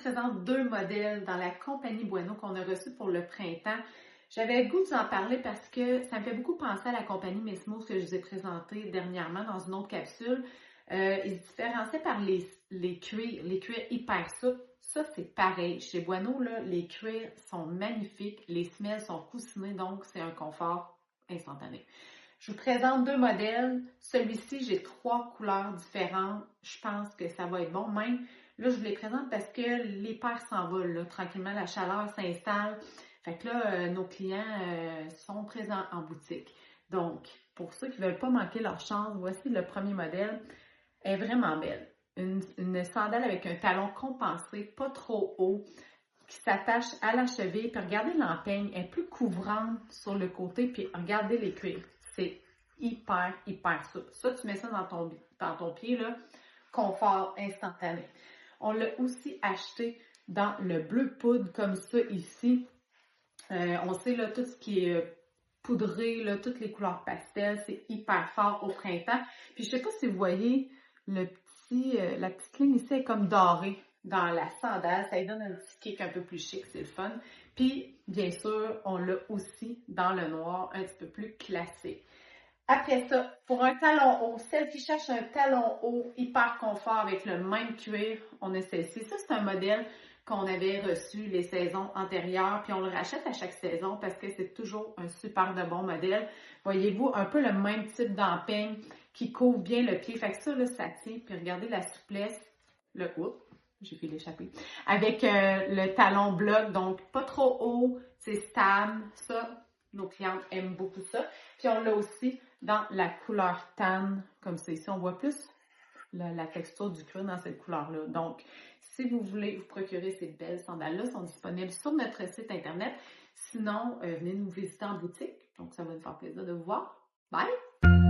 présente deux modèles dans la compagnie Bueno qu'on a reçus pour le printemps. J'avais le goût de vous en parler parce que ça me fait beaucoup penser à la compagnie Missmos que je vous ai présentée dernièrement dans une autre capsule. Ils se différenciaient par les cuirs hyper souples. Ça, c'est pareil. Chez Bueno, là, les cuirs sont magnifiques, les semelles sont coussinées, donc c'est un confort instantané. Je vous présente deux modèles. Celui-ci, j'ai trois couleurs différentes. Je pense que ça va être bon. Même, là, je vous les présente parce que les paires s'envolent, là, tranquillement, la chaleur s'installe. Fait que là, nos clients sont présents en boutique. Donc, pour ceux qui ne veulent pas manquer leur chance, voici le premier modèle. Elle est vraiment belle. Une sandale avec un talon compensé, pas trop haut, qui s'attache à la cheville. Puis regardez l'empeigne, elle est plus couvrante sur le côté. Puis regardez les cuirs. C'est hyper souple. Ça, tu mets ça dans ton pied, là, confort instantané. On l'a aussi acheté dans le bleu poudre, comme ça, ici. On sait, là, tout ce qui est poudré, là, toutes les couleurs pastel, c'est hyper fort au printemps. Puis, je sais pas si vous voyez, la petite ligne ici est comme dorée dans la sandale. Ça lui donne un petit kick un peu plus chic, c'est le fun. Puis, bien sûr, on l'a aussi dans le noir, un petit peu plus classique. Après ça, pour un talon haut, celle qui cherche un talon haut hyper confort avec le même cuir, on a celle-ci. Ça, c'est un modèle qu'on avait reçu les saisons antérieures, puis on le rachète à chaque saison parce que c'est toujours un super de bon modèle. Voyez-vous, un peu le même type d'empeigne qui couvre bien le pied. Fait que ça, là, ça tient. Puis regardez la souplesse, j'ai fait l'échapper. Avec le talon bloc, donc pas trop haut, c'est stable. Ça, nos clientes aiment beaucoup ça. Puis on l'a aussi dans la couleur tan, comme ça. Ici, on voit plus la texture du cuir dans cette couleur-là. Donc, si vous voulez vous procurer ces belles sandales-là, sont disponibles sur notre site Internet. Sinon, venez nous visiter en boutique. Donc, ça va nous faire plaisir de vous voir. Bye!